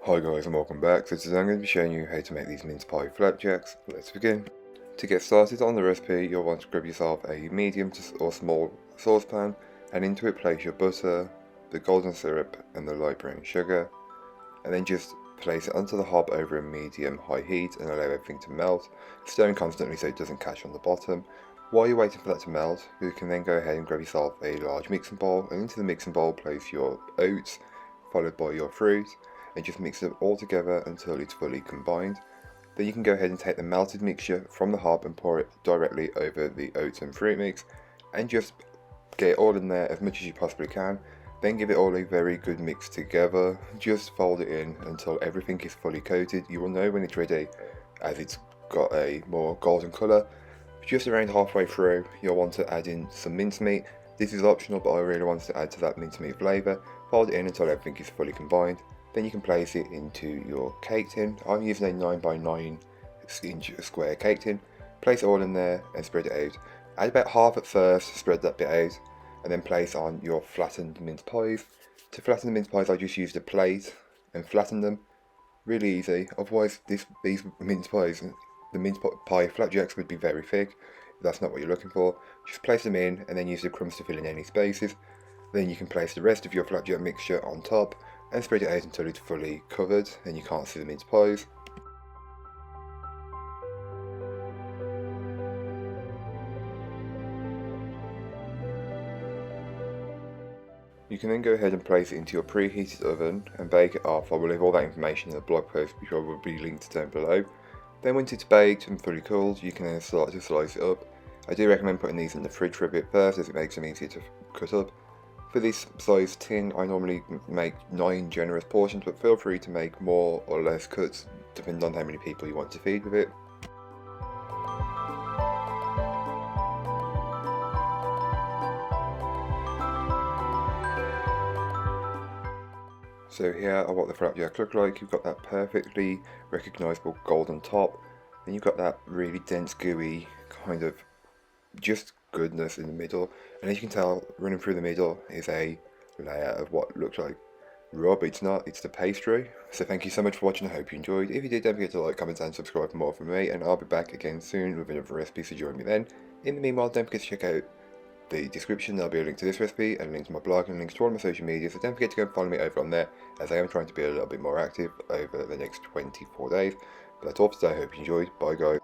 Hi guys and welcome back. So today I'm going to be showing you how to make these mince pie flapjacks. Let's begin. To get started on the recipe, you'll want to grab yourself a medium or small saucepan, and into it place your butter, the golden syrup and the light brown sugar, and then just place it onto the hob over a medium-high heat and allow everything to melt, stirring constantly so it doesn't catch on the bottom. While you're waiting for that to melt, you can then go ahead and grab yourself a large mixing bowl, and into the mixing bowl place your oats, followed by your fruit, and just mix it all together until it's fully combined. Then you can go ahead and take the melted mixture from the hob and pour it directly over the oats and fruit mix, and just get it all in there as much as you possibly can. Then give it all a very good mix together. Just fold it in until everything is fully coated. You will know when it's ready as it's got a more golden colour. Just around halfway through, you'll want to add in some mincemeat. This is optional, but I really want to add to that mincemeat flavour. Fold it in until everything is fully combined. Then you can place it into your cake tin. I'm using a 9x9 inch square cake tin. Place it all in there and spread it out. Add about half at first, spread that bit out, and then place on your flattened mince pies. To flatten the mince pies, I just used a plate and flatten them. Really easy. Otherwise, these mince pies, the mince pie flapjacks would be very thick. That's not what you're looking for. Just place them in and then use the crumbs to fill in any spaces. Then you can place the rest of your flapjack mixture on top and spread it out until it's fully covered and you can't see the mince pies. You can then go ahead and place it into your preheated oven and bake it off. I will leave all that information in the blog post, which will be linked down below. Then once it's baked and fully cooled, you can then start to slice it up. I do recommend putting these in the fridge for a bit first, as it makes them easier to cut up. For this size tin, I normally make 9 generous portions, but feel free to make more or less cuts depending on how many people you want to feed with it. So here are what the flapjacks look like. You've got that perfectly recognisable golden top, then you've got that really dense gooey kind of just goodness in the middle, and as you can tell, running through the middle is a layer of what looks like rub. It's not, it's the pastry. So thank you so much for watching. I hope you enjoyed. If you did, don't forget to like, comment and subscribe for more from me, and I'll be back again soon with another recipe, so join me then. In the meanwhile, don't forget to check out the description. There'll be a link to this recipe and a link to my blog and links to all my social media, so don't forget to go and follow me over on there, as I am trying to be a little bit more active over the next 24 days. But that's all for today. I hope you enjoyed. Bye guys.